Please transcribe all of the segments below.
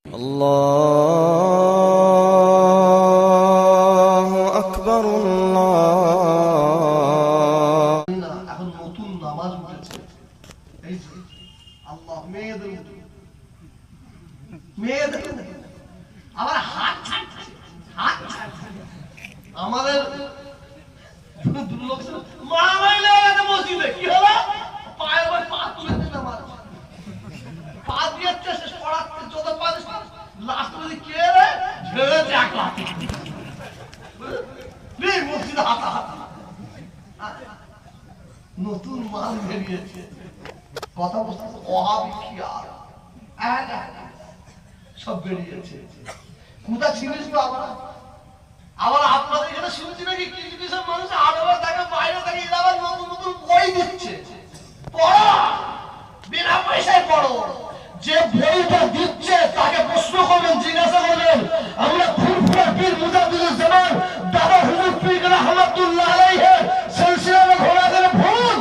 আল্লাহু আকবার। এখন নতুন নামাজ উঠেছে, এই যে আল্লাহ মেয়েদের আবার হাত ছাড়ছে, আমাদের লোক মারামারি লেগে গেছে মসজিদে। কি হলো? পায়ের উপর পা তুলে দিতে নামাজ, পা দিয়ে শেষ পড়াচ্ছে, যত পা লাস্ট যদি কে রে ঝেড়েছে এক লাখ মসজিদে হাতা হাতা। নতুন মাল বেরিয়েছে, কথা বলতে ওয়াহাবি খিয়াল সব বেরিয়েছে। কোথা ছিলিস বাবা? আবার আপনাদের এখানে শুনছি নাকি কিছু কিছু মানুষ আলাদা থাকে, বাইরে থাকে, এরা আবার নতুন নতুন বই দিচ্ছে। পড়ো, বিনা পয়সায় পড়ো। যে বইটা দিচ্ছে তাকে প্রশ্ন করবেন, জিজ্ঞাসা করবেন, আমরা ফুরফুরা পীর মুজাদ্দিদুল জামান দাদা হুজুর পীর রাহমাতুল্লাহ আলাইহি সিলসিলা ঘোরা করে ভুল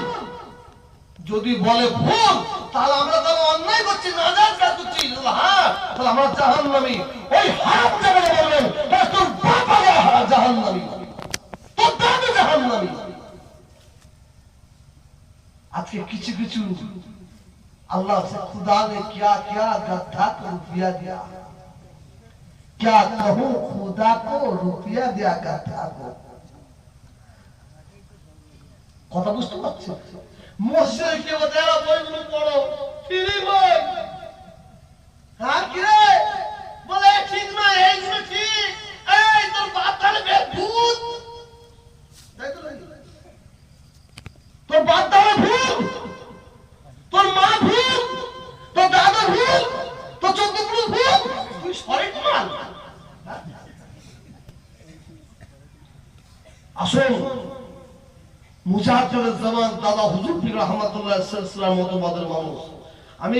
যদি বলে ভুল, তাহলে আমরা তো অন্যায় করছি, নাজাত কাজ করছি। হ্যাঁ, তাহলে আমরা জাহান্নামী। ওই হারাম জায়গায় বলবেন তোর বাবা জাহান্নামী, তোর দাদা জাহান্নামী। আজকে কিছু কিছু अल्लाह से खुदा ने क्या क्या गद्दा को रुपया दिया, क्या कहूं खुदा को रुपया दिया गद्दा को। কথা বুঝতে পারছো? মসজিদে কেউ দেওয়া বইগুলো পড়ো, ফিরি বই। হ্যাঁ কি রে বলে ঠিক না, এইগুলো ঠিক। এই তোর বাপ তাহলে ভূত, তোর বাপ তাহলে ভূত, তোর মা ভূত, তোর দাদা ভূত, তোর চোদ্দ পুরুষ ভূত, তুই সঠিক মাল। আসুন মুজাহিদুল জামান দাদা হুজুর পীর রাহমাতুল্লাহ সাল্লাল্লাহু মতবাদের মানুষ। আমি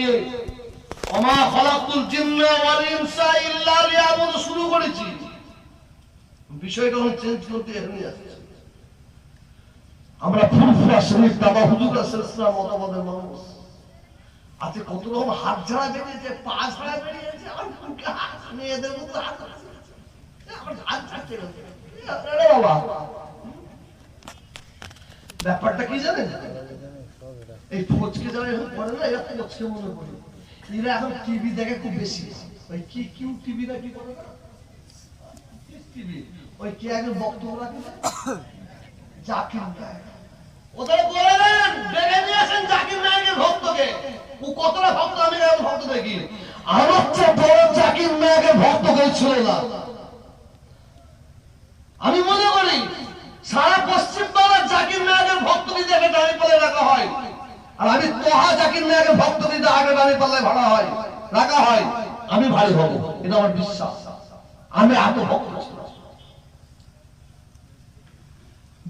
ওমা খালাকুল জিন্না ওয়াল ইনসা ইল্লা লিয়াবুদু শুরু করেছি, বিষয়টা হচ্ছে চেঞ্জ করতে এখানে আসছে। আমরা ফুরফুরা শরীফ দাদা হুজুর সাল্লাল্লাহু মতবাদের মানুষ। আজকে কত রকম হাত ঝাড়া বেরিয়েছে, পা ঝাড়া বেরিয়েছে, আর মেয়েদের মতো হাত ছাড়তে গেছে। ব্যাপারটা কি জানেন? এই ফোচকে যারা এখন পড়ে না, এরা ফোচকে মনে করে। এরা এখন টিভি দেখে খুব বেশি। ওই কি কিউ টিভি না কি করে না টিভি, ওই কে আগে বক্তব্য রাখে জাকির নায়ক, ওদের বলেন দেখে নিয়ে আসেন জাকির নায়কের ভক্তকে। ও কতটা ভক্ত আমি ভক্ত দেখি, আমার চেয়ে বড় জাকির নায়কের ভক্ত কেউ ছিল না। আমি মনে করি সারা পশ্চিম বাংলার জাকির নায়কের ভক্ত দিতে আগে দাঁড়িয়ে পাল্লায় রাখা হয়, আর আমি তোহা জাকির নায়কের ভক্ত দিতে আগে দাঁড়িয়ে পাল্লায় ভাড়া হয় রাখা হয়, আমি ভারী হব, এটা আমার বিশ্বাস। আমি এত ভক্ত ছিল,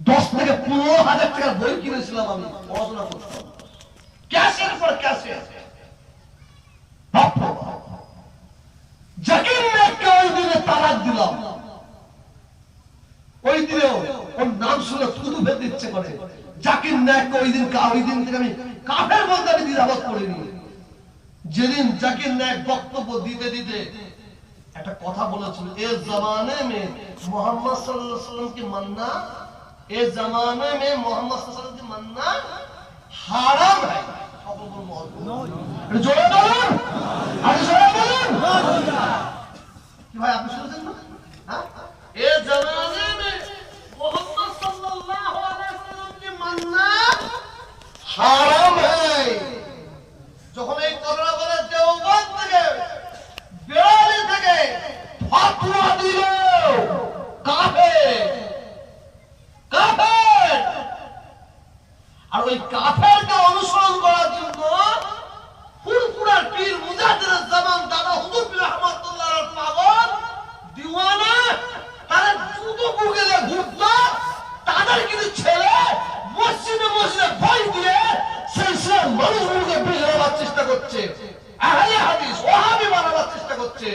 10 থেকে 15 হাজার টাকার বই কিনেছিলাম, আমি পড়াশোনা করতাম ক্যাসের পর ক্যাসেট। জাকির নায়ককে ওই দিনে তালাক দিলাম, ওই দিনেও ওর নাম শুনে থুতু ফেলতে ইচ্ছে করে। জাকির নায়ককে ওই দিন থেকে আমি কাফের বলতে আমি দ্বিধাবোধ করিনি। যেদিন জাকির নায়ক বক্তব্য দিতে দিতে একটা কথা বলেছিল, এ জমানে মে মোহাম্মদ সাল্লাল্লাহু আলাইহি ওয়াসাল্লাম কি মাননা, এ জমানে মে মোহাম্মদ সাল্লাল্লাহু আলাইহি ওয়াসাল্লাম কি মাননা হারাম হ্যায়। জোরে বলুন, আরে জোরে বলুন কি ভাই, আপনি শুনছেন না? হ্যাঁ, এ জমানে মে মোহাম্মদ সাল্লাল্লাহু আলাইহি ওয়াসাল্লাম কি মাননা হারাম হ্যায়। যখন এই কথা বলে দেওবন্দ থেকে বেরালি থেকে ফতোয়া দিল কাফের কাফের, আর ওই কাফেরকে অনুসরণ করার জন্য ফুরফুরার পীর মুজাদ্দিদুল জামান দাদা হুজুর পীর রাহমাতুল্লাহ পাগল দিওয়ানা তারা জুতো বুকে দিয়ে ঘুরতো, তাদের কিছু ছেলে মসজিদে মসজিদে বই দিয়ে সেই মানুষগুলোকে বিগড়াবার চেষ্টা করছে, আহলে হাদিস ওয়াহাবি বানাবার চেষ্টা করছে।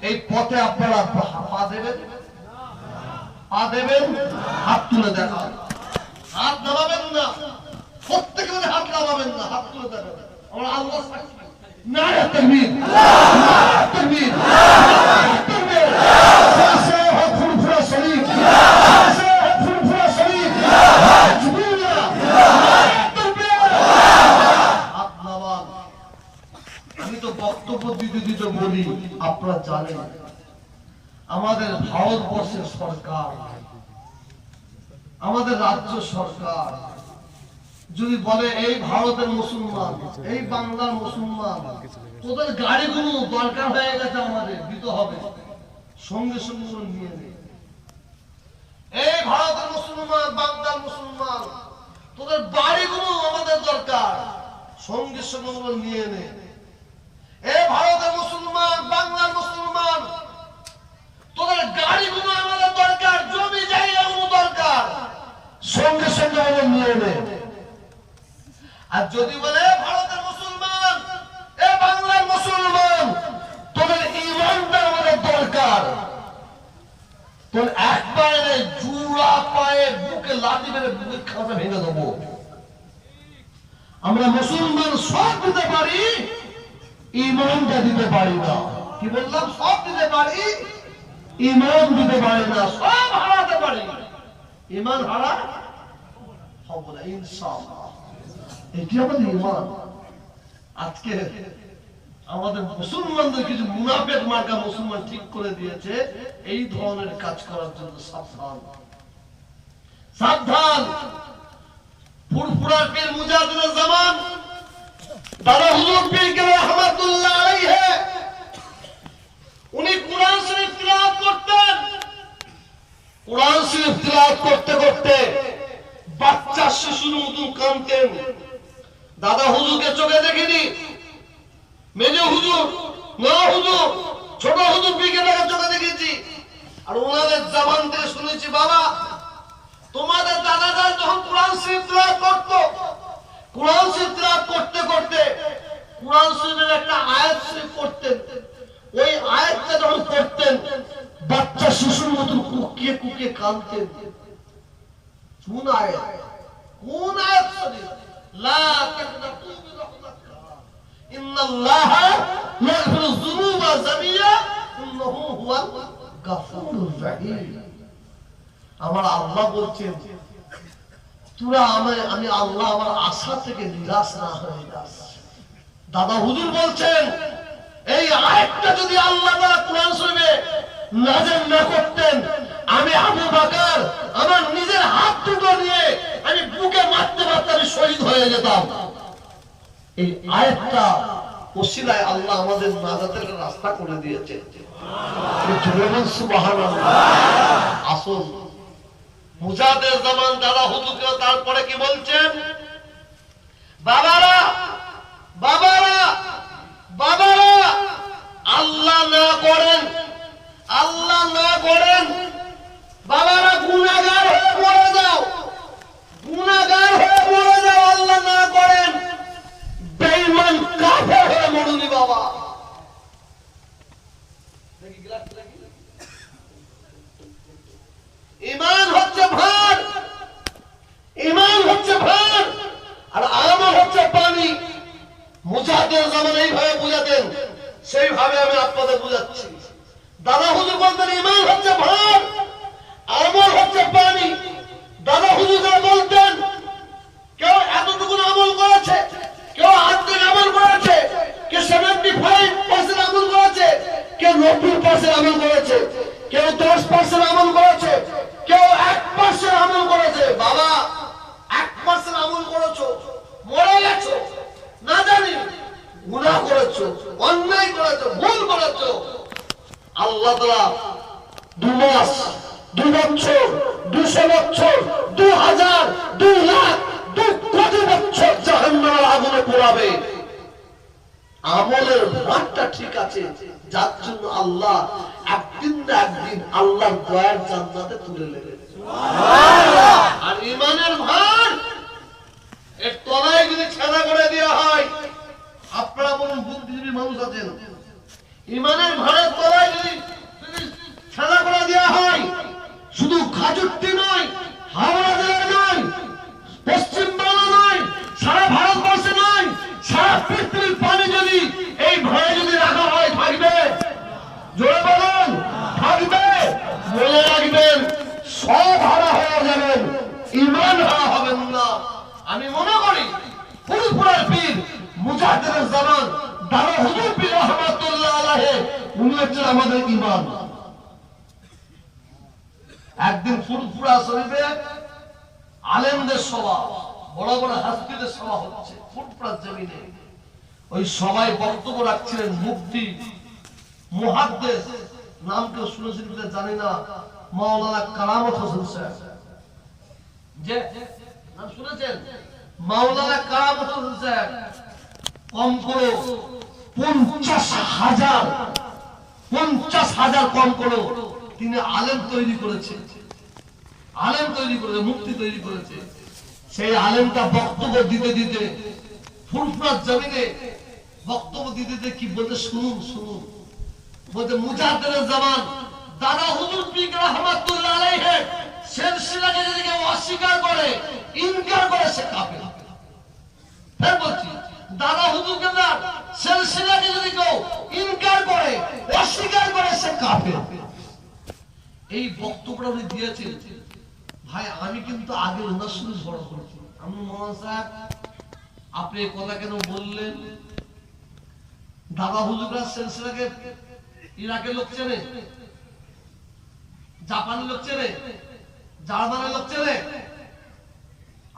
এই পথে আপনারা পা দেবেন, পা দেবেন, হাত তুলে দেখান, হাত নামাবেন না, প্রত্যেকে বলে হাত নামাবেন না, হাত তুলে দেখাবেন। আমরা আল্লাহ নারে তাকবীর, নারে তাকবীর। বলি, আপনারা জানেন আমাদের ভারতবর্ষের সরকার, আমাদের রাজ্য সরকার যদি বলে এই ভারতের মুসলমান, এই বাংলার মুসলমান, তোদের গাড়িগুলো দরকার হয়ে গেছে, আমাদের দিতে হবে, সঙ্গে সঙ্গে নিয়ে নেই। এই ভারতের মুসলমান, বাংলার মুসলমান, তোদের বাড়িগুলো আমাদের দরকার, সঙ্গে সঙ্গে নিয়ে নে। এই ভারতের মুসলমান, বাংলার মুসলমান, তোদের গাড়িগুলো আমাদের দরকার, জমি জায়গাগুলো দরকার, সঙ্গে সঙ্গে নিয়ে নে। আর যদি বলে ভারতের মুসলমান, এ বাংলার মুসলমান, তোদের ঈমানটা আমাদের দরকার, তোর একবারে জুড়া পায়ে বুকে লাঠি মেরে বুকে খাঁচা ভেঙে দেবো। আমরা মুসলমান সব দিতে পারি, ঈমানটা দিতে পারি না। কি বললাম? সব দিতে পারি, ঈমান দিতে পারি না। সব হারাতে পারি, ঈমান হারা হবো না ইনশাআল্লাহ। এটি আমাদের ঈমান। আজকে আমাদের মুসলমানদের কিছু মুনাফিক মার্কা মুসলমান ঠিক করে দিয়েছে এই ধরনের কাজ করার জন্য। সাবধান, সাবধান। ফুরফুরা পীর মুজাদ্দিদ জামান দাদা হুজুর পীর কেবলা রহমাতুল্লাহ আলাইহি, উনি কুরআন শরীফ তিলাওয়াত করতেন। কুরআন শরীফ তিলাওয়াত করতে করতে বাচ্চা শিশুর মতন কাঁদতেন। দাদা হুজুরকে চোখে দেখিনি, মেজো হুজুর, না হুজুর, ছোট হুজুর পীরকে চোখে দেখেছি। আর ওনাদের জবান থেকে শুনেছি, বাবা তোমাদের দাদারা যখন কুরআন শরীফ তিলাওয়াত করতো, কুরআন শরীফ তিলাওয়াত করতে করতে কুরআন শরীফের একটা আয়াত শরীফ পড়তেন। ওই আয়াতটা যখন পড়তেন বাচ্চা শিশুর মতন কুকিয়ে কুকিয়ে কাঁদতেন। কোন আয়াত? কোন আয়াত শরীফ? লা তাকনাতু মিন রাহমাতিল্লাহ, ইন্নাল্লাহা ইয়াগফিরু যুনুবা জামিয়া, ইন্নাহু হুয়াল গাফুরুর রহিম। আমার আল্লাহ বলছেন, তোরা আমি আল্লাহ আমার আশা থেকে নিরাশ না হয়ে যাস। দাদা হুজুর বলছেন, এই আয়াতটা যদি আল্লাহ তাআলা কুরআন শরীফে নাযিল না করতেন, আমি আবু বকর আমার নিজের হাত দুটো নিয়ে আমি বুকে মারতে মারতে আমি শহীদ হয়ে যেতাম। এই আয়াতটা ওসিলায় আল্লাহ আমাদের নাজাতের রাস্তা করে দিয়েছে। সুবহানাল্লাহ। আসুন, মুজাদ্দিদ জামান দাদা হুজুরকে তারপরে কি বলছেন? বাবারা, বাবারা, বাবারা, আল্লাহ না করেন, আল্লাহ না করেন, বাবারা গুনাহগার হয়ে মরে যাও, গুনাহগার হয়ে মরে যাও, আল্লাহ না করেন, বেঈমান কাফের হয়ে মরুনি বাবা। ঈমান হচ্ছে ভার, ঈমান হচ্ছে ভার, আর আমল হচ্ছে পানি। মুজাদ্দিদ জামান এইভাবে বুঝাতেন, সেইভাবে আমি আপনাদের বুঝাচ্ছি। দাদা হুজুর বলতেন ঈমান হচ্ছে ভার, আমল হচ্ছে পানি। দাদা হুজুর বলতেন কেউ এতটুকু আমল করেছে, কেউ অর্ধেক আমল করেছে, কেউ 75% আমল করেছে, কেউ 90% আমল করেছে, কেউ 10% আমল করেছে, কেউ 1% আমল করেছে। বাবা 1% আমল করেছো, মরে গেছো, না জানি গুনাহ করেছো, অন্যায় করেছো, ভুল করেছো, আল্লাহ তাআলা 2 মাস, 2 বছর, 200 বছর, 2000, 2 লাখ, 2 কোটি বছর জাহান্নামের আগুনে পোড়াবে। আমলের ভাগটা ঠিক আছে, যার জন্য আল্লাহ একদিন না একদিন আল্লাহর দয়ার জান্নাতে তুলে নেবে। সুবহানাল্লাহ। আর ঈমানের ভার এর তলায় যদি ছাড়া করে দেওয়া হয়, আপনারা বলুন বুদ্ধিজীবী মানুষ আছেন, ঈমানের ভারের তলায় যদি ছাড়া করে দেওয়া হয়, শুধু খাজুরটি নয়, হাওড়া জেলা নয়, পশ্চিম বাংলা নয়, সারা ভারতবর্ষে নয়, সারা পৃথিবীর পানি যদি এই ভারে যদি রাখা হয়, থাকবে? জোরে বলুন, থাকবে? মনে রাখবেন, সব হারা হয়ে যাবেন, ঈমান হারা হবেন না। আমি মনে করি ফুরফুরার পীর মুজাদ্দিদ জামান দাদা হুজুর পীর রহমাতুল্লাহ আলাইহি উনি হচ্ছেন আমাদের ইমাম। একদিন ফুরফুরা শরীফে আলেমদের সভা, বড় বড় হাসপিদের সভা হচ্ছে ফুরফুরার জমিনে। ওই সবাই বক্তব্য রাখছিলেন মুফতি মুহাদ্দিস, নাম কেউ শুনেছেন কিনা জানি না, মাওলানা কারামত হোসেন সাহেব। যে নাম শুনেছেন? মাওলানা কারামত হোসেন সাহেব কম করে 50,000 কম করে তিনি আলেম তৈরি করেছেন, আলেম তৈরি করেছে, মুফতি তৈরি করেছে। সেই আলেমটা বক্তব্য দিতে দিতে ফুরফুরার জমিনে বক্তব্য দিতে দিতে কি বলতে শুনুন শুনুন, বলতে মুজাহিদের জামান দাদা হুজুর পীর রহমাতুল্লাহ আলাইহি সিলসিলাকে যদি কেউ অস্বীকার করে, ইনকার করে, সে কাফের। ফের বলছি, দাদা হুজুরকে না সিলসিলাকে যদি কেউ ইনকার করে, অস্বীকার করে, সে কাফের। এই বক্তব্যটা উনি দিয়েছেন। ভাই আমি কিন্তু আগে ওনার সঙ্গে ঝগড়া করেছি। আমি মোহাম্মদ সাহেব আপনি এই কথা কেন বললেন? দাদা হুজুররা সিলসিলাকে ইরাকের লোক চেনে, জাপানের লোক চেনে, জার্মানের লোক চেনে,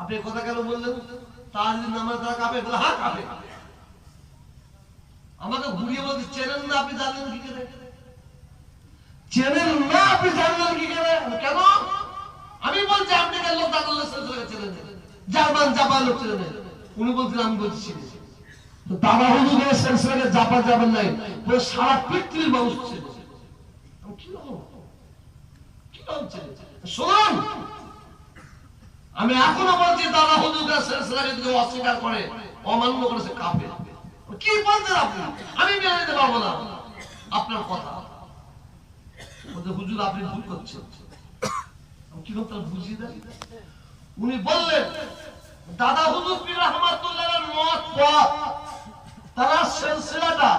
আপনি এই কথা কেন বললেন? তার যদি নামে তারা কাঁপে, বলে হ্যাঁ কাঁপে। আমাকে ঘুরিয়ে বলতে চেনেন না, আপনি জানলেন কি করে? চেনেন না, আপনি জানলেন কি করে? কেন? আমি বলছি আপনি কেন লোক দাদা সিলসিলাকে চেনেন, জার্মান জাপান লোক চেনেন। উনি বলছেন আমি বলছি দাদা হুজুরের সিলসিলাকে জাপান যাবেন নাই, পুরো সারা পৃথিবীর মানুষ চেনে। কি রকম চেনে? শুনুন, আমি এখনো বলছি দাদা হুজুরের সিলসিলাকে যদি অস্বীকার করে, অমান্য করে, সে কাফের। কি বলছেন আপনি? আমি মেনে নিতে পারবো না আপনার কথা। হুজুর আপনি ভুল করছেন। কি কথা বুঝিয়ে দেন? উনি বললেন দাদা হুজুর পীর রহমাতুল্লাহর মত পথ, তারা সিলসিলাটা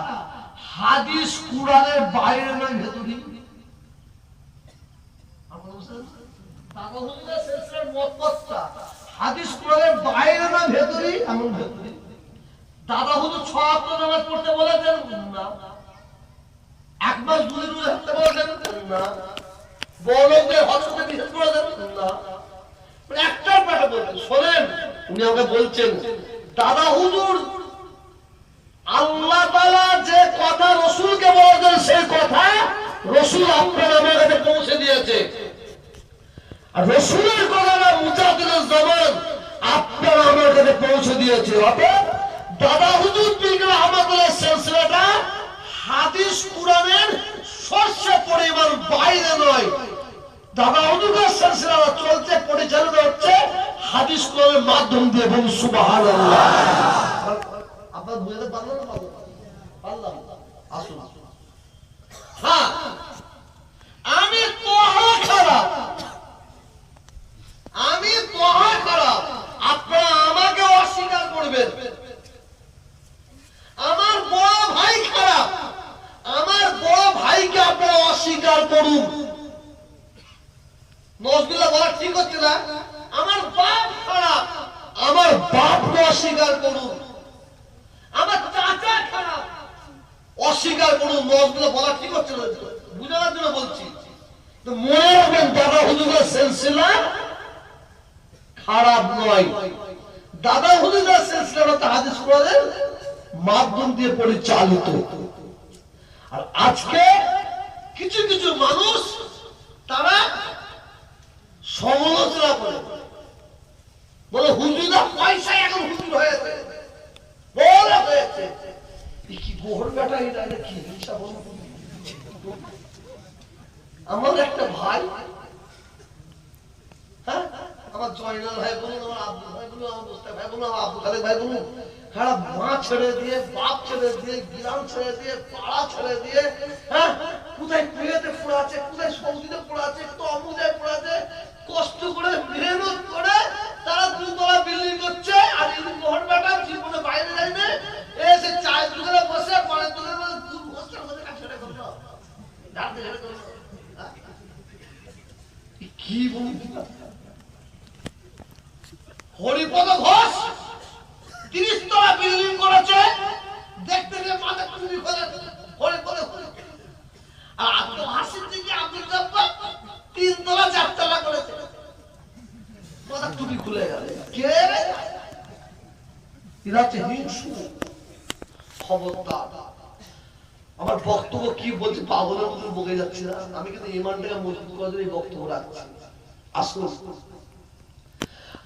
হাদিস কুরআনের বাইরে নয়, ভেতরে। আপনারা বুঝছেন? দাদা হুজুরের সিলসিলার মত পথটা হাদিস কুরআনের বাইরে না ভেতরে, এমন ভেতরে। দাদা হুজুর 6 ওয়াক্ত নামাজ পড়তে বলেছেন না, 1 মাস দুধের রোজা রাখতে বলেছেন না, বড়দের হজরতে বিশেষ করেছেন না, একটার পাঠা বলবেন। শোনেন, উনি আমাকে বলছেন দাদা হুজুর আল্লাহ তাআলা যে কথা রাসূলকে বলেছেন, সেই কথা রাসূল আপনার আমার কাছে পৌঁছে দিয়েছে। আর রাসূলের কথাটা মুজাহিদের জামান আপনার আমার কাছে পৌঁছে দিয়েছে। অতএব দাদা হুজুর পীর রহমাতুল্লাহ সিলসিলাটা হাদিস কুরআনের শস্য পরিমাণ বাইরে নয়। দাদা হুজুরের সিলসিলা চলছে, পরিচালিত হচ্ছে হাদিস কুরআনের মাধ্যম দিয়ে। বলুন সুবহানাল্লাহ। আপনারা বুঝতে পারলেন না? পারলাম। আসুন। হ্যাঁ, আমি তোহা খারাপ, আমি তোহা খারাপ, আপনারা আমাকে অস্বীকার করবেন। আমার বড় ভাই খারাপ, আমার বড় ভাইকে আপনারা অস্বীকার করুন। নজরুল্লাহ বলা ঠিক হচ্ছে না? আমার বাপ খারাপ, আমার বাপকে অস্বীকার করুন। আমার চাচা খারাপ, অস্বীকার করুন। নজরুল্লাহ বলা ঠিক হচ্ছে না, বুঝানোর জন্য বলছি। তো মনে রাখবেন দাদা হুজুরের সিলসিলা খারাপ নয়। দাদা হুজুরের সিলসিলাটা হাদিস কুরআনের মাধ্যম দিয়ে পরিচালিত। আর আজকে কিছু কিছু মানুষ তারা সমালোচনা করে, বলে হুজুরা পয়সায় এখন হুজুর হয়েছে, বড় হয়েছে। কি গোহর বেটা, এটা কি হিসাব? আমার একটা ভাই, হ্যাঁ, আমার জয়নাল ভাই বলুন, আমার আব্দুল ভাই বলুন, আমার মুস্তাক ভাই বলুন, আমার আব্দুল খালেক ভাই বলুন, খারাপ মা ছেড়ে দিয়ে, বাপ ছেড়ে দিয়ে, গ্রাম ছেড়ে দিয়ে, পাড়া ছেড়ে দিয়ে, হ্যাঁ, কোথায় কুয়েতে পড়াচ্ছে, কোথায় সৌদিতে পড়াচ্ছে, কোথায় অমুদায় পড়াচ্ছে, কষ্ট করে মেহনত করে তারা 2 তলা বিল্ডিং করছে। আর এই মোহন বেটা জীবনে বাইরে যায় না, এসে চায়ের দোকানে বসে, পানের দোকানে বসে, দুধ বসে, আমাদের কাছে ছেড়ে করলো, ডাকতে ছেড়ে করলো। কি বলি হরিপদ ঘোষ 30 তলা বিল্ডিং করেছে, দেখতে গিয়ে মাথা চুরি করে হরিপদ এরা হচ্ছে হিংসু। খবরদার, আমার বক্তব্য কি বলছি পাগলের মতো বকে যাচ্ছে না, আমি কিন্তু ইমানটাকে মজবুত করার জন্য এই বক্তব্য রাখছি। আসুন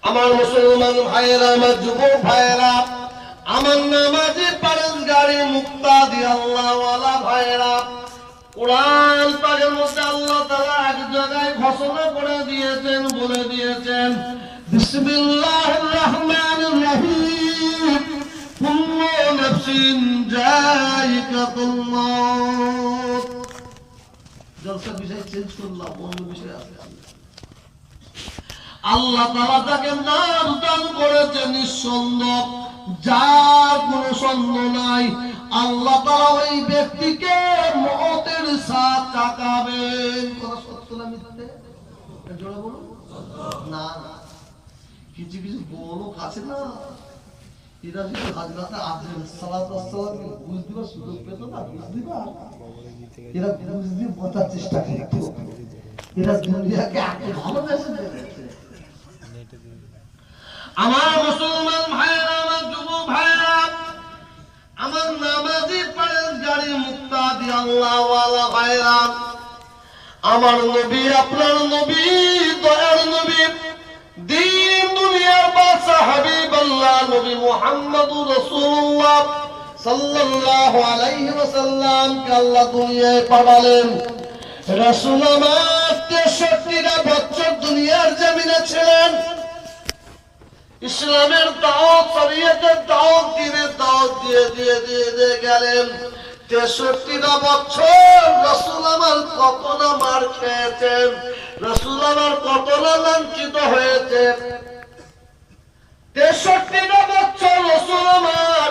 আমার মুসলমান ভাইয়েরা, আমার যুবক ভাইয়েরা, আমার নামাজি পরেশগারি মুক্তাদি আল্লাহওয়ালা ভাইয়েরা, কোরআন পাকের মধ্যে আল্লাহ তাআলা এক জায়গায় ঘোষণা করে দিয়েছেন, বলে দিয়েছেন বিসমিল্লাহির রহমানির রহিম, কুল্লু নাফসিন যায়িকাতুল মউত। জলসার বিষয় চেঞ্জ করলাম, অন্য বিষয় আছে। আল্লাহ তাআলা তাকে নাম দান করেছে নিঃসন্দেহ, যার কোনো সন্দেহ নাই। আল্লাহ তাআলা ওই ব্যক্তিকে মওতের সাথ তাকাবেন। কথা সত্য না মিথ্যে? জোরে বলুন। না না, কিছু কিছু লোক আছে না, এরা যদি হাজরাতে আব্দুল সালাম বুঝ দিবার সুযোগ পেত না, বুঝ দিবার, এরা বুঝ দিয়ে বোঝার চেষ্টা করত। এরা দুনিয়াকে আগে ভালোবেসে দিয়েছে। আমার মুসলমান ভাইয়েরা, আমার যুবক ভাইয়েরা, আমার নামাজি পরেশগারি মুক্তাদি আল্লাহওয়ালা ভাইয়েরা, আমার নবী, আপনার নবী, দয়ার নবী, দ্বীন দুনিয়ার বাদশা হাবিবাল্লাহ নবী মুহাম্মদুর রাসূলুল্লাহ সাল্লাল্লাহু আলাইহি ওয়াসাল্লামকে আল্লাহ দুনিয়ায় পাঠালেন। রাসূল আমার 63টা বছর দুনিয়ার জমিনে ছিলেন। ইসলামের দাওয়াত, শরীয়তের দাওয়াত, দ্বীনের দাওয়াত দিয়ে দিয়ে দিয়ে দিয়ে গেলেন। 63টা বছর রাসূল আমার কত না মার খেয়েছেন, রাসূল আমার কত না লাঞ্ছিত হয়েছে। 63টা বছর রাসূল আমার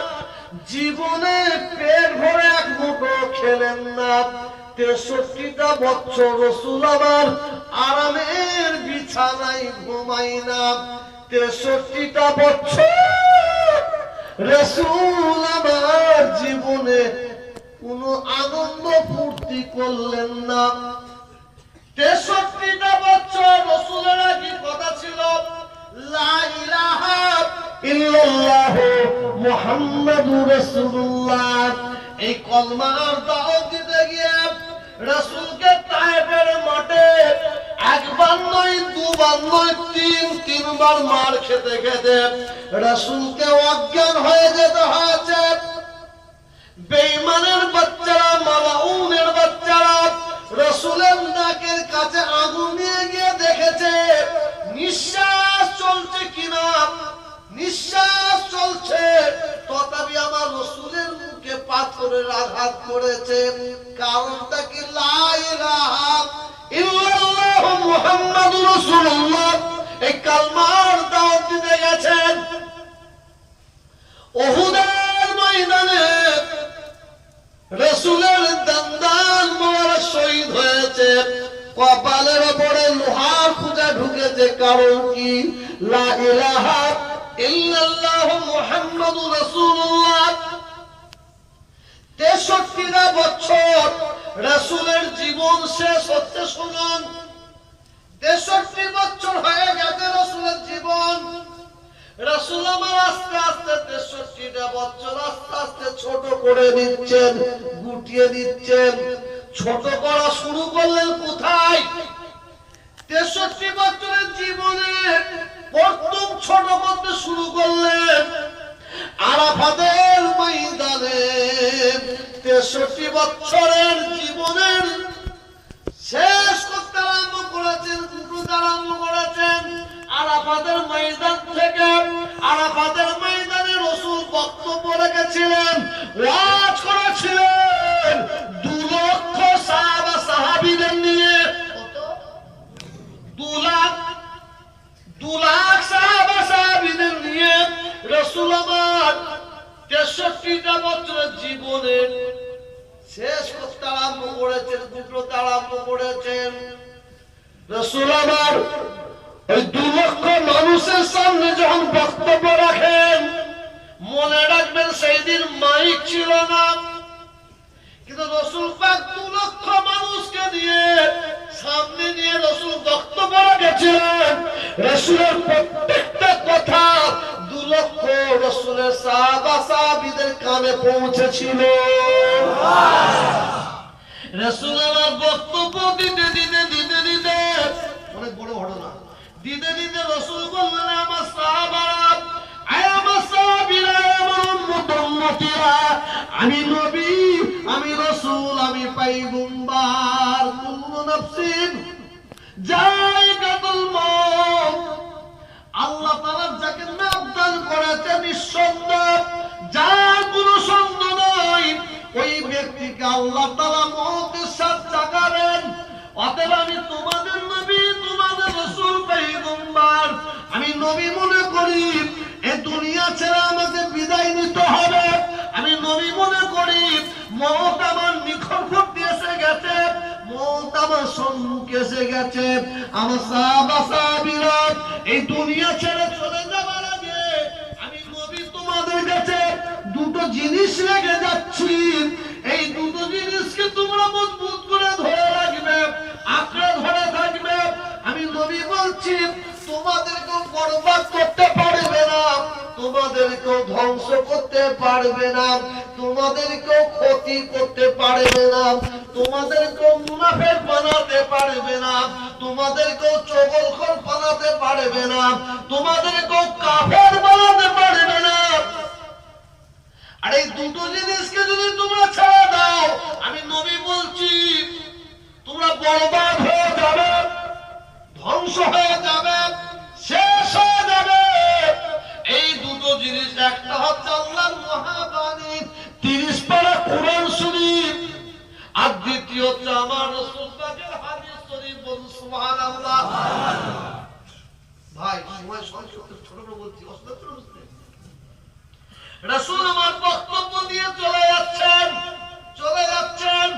জীবনে পেট ভরে এক মুঠো খেলেন না। 63টা বছর রাসূল আমার আরামের বিছানায় ঘুমাই না। 63টা বছর রাসূল আমার জীবনে কোনো আনন্দ ফুর্তি করলেন না। 63টা বছর রাসূলের কি কথা ছিল, লা ইলাহা ইল্লাল্লাহ মুহাম্মাদুর রাসূলুল্লাহ। এই কলমার দাওয়াত দিতে গিয়ে রাসূলকে তায়েফের মাঠে একবার নয়, দুবার নয়, তিনবার মার খেতে খেতে রাসূলকে অজ্ঞান হয়ে যেতে হয়েছে। বেঈমানের বাচ্চারা, মালাউনের বাচ্চারা রাসূলের নাকের কাছে আগুন নিয়ে গিয়ে দেখেছে নিঃশ্বাস চলছে কিনা, নিঃশ্বাস চলছে, তথাপি আমার রাসূলের মুখে পাথরের আঘাত করেছে। কারণটা কি, লা ইলাহা ইল্লাল্লাহ মুহাম্মাদুর রাসূলুল্লাহ এই কালমার দাওয়াত দিতে গেছেন। উহুদের ময়দানে রাসূলের দান্দান মোবারক শহীদ হয়েছে, কপালের উপরে লোহার খুঁজা ঢুকেছে। কারণ কি, লা ইলাহা ইল্লাল্লাহ মুহাম্মাদুর রাসূলুল্লাহ। 63টা বছর রাসূলের জীবন শেষ হচ্ছে। শুনুন, 63 বছর হয়ে গেছে রাসূলের জীবন। রাসূল আমার আস্তে আস্তে 63টা বছর আস্তে আস্তে ছোট করে দিচ্ছেন, গুটিয়ে দিচ্ছেন। ছোট করা শুরু করলেন কোথায়? 63 বছরের জীবনে প্রথম ছোট করতে শুরু করলেন আরাফাতের ময়দানে। 63 বছরের জীবনের শেষ করতে আরম্ভ করেছেন, শুরুতে আরম্ভ করেছেন আরাফাতের ময়দান থেকে। আরাফাতের ময়দানে রাসূল বক্তব্য রেখেছিলেন, ওয়াজ করেছিলেন 2 লক্ষ সাহাবা সাহাবীদের নিয়ে। কত? 2 লাখ সাহাবা সাহাবীদের নিয়ে রাসূল আমার 63টা বছরের জীবনে শেষ করতে আরম্ভ করেছেন, দুটোতে আরম্ভ করেছেন। রাসূল আমার ওই 2 লক্ষ মানুষের সামনে যখন বক্তব্য রাখেন, মনে রাখবেন সেই দিন মাইক ছিল না, কিন্তু রাসূল পাক 2 লক্ষ মানুষকে দিয়ে সামনে নিয়ে রাসূল বক্তব্য রেখেছিলেন। রাসূলের প্রত্যেকটা কথা 2 লক্ষ রাসূলের মাকামে পৌঁছেছিল। রাসূল আমার বক্তব্য দিতে দিতে দিতে দিতে অনেক বড় ঘটনা দিতে দিতে রাসূল বললেন, আমার সাহাবারা, আমার সাহাবীরা, আমার উম্মত-উম্মতীরা, আমি নবী, আমি রাসূল, আমি পয়গম্বর, কুল্লু নাফসিন যায়কাতুল মউত। আল্লাহ তাআলা যাকে নাম দান করেছে নিঃসন্দেহ, যার কোনো সন্দেহ নাই, ওই ব্যক্তিকে আল্লাহ তাআলা মওতের সাথে জাগাবেন। অতএব আমি তোমাদের নবী, তোমাদের রাসূল, পয়গম্বর, আমি নবী মনে করি এই দুনিয়া ছেড়ে আমাকে বিদায় নিতে হবে। আমি নবী মনে করি মওত আমার নিকটবর্তী এসে গেছে, মওত আমার সম্মুখে এসে গেছে। আমার সাহাবা সাহাবীরা এই দুনিয়া ছেড়ে চলে যাবার আগে আমি নবী তোমাদের কাছে দুটো জিনিস রেখে যাচ্ছি। এই দুটো জিনিসকে তোমরা মজবুত করে ধরে রাখবে, আঁকড়ে ধরে থাকবে। আমি নবী বলছি, তোমাদেরকেও বরবাদ করতে পারবে না, তোমাদেরকেও ধ্বংস করতে পারবে না, তোমাদেরকেও ক্ষতি করতে পারবে না, তোমাদেরকেও মুনাফিক বানাতে পারবে না, তোমাদেরকেও চগলখোর বানাতে পারবে না, তোমাদেরকেও কাফের বানাতে পারবে না। আর এই দুটো জিনিসকে যদি তোমরা ছেড়ে দাও, আমি নবী বলছি তোমরা বরবাদ হয়ে যাবে, ধ্বংস হয়ে যাবে, শেষ হয়ে যাবে। এই দুটো জিনিস, একটা হচ্ছে আল্লাহর মহাবাণী 30 পারা কোরআন শরীফ, আর দ্বিতীয় হচ্ছে আমার রাসূল পাকের হাদিস শরীফ। বলুন সুবহানাল্লাহ। ভাই সময় সংক্ষিপ্ত, ছোট করে বলছি, অস্পষ্ট বুঝতে। রাসূল আমার বক্তব্য দিয়ে চলে যাচ্ছেন,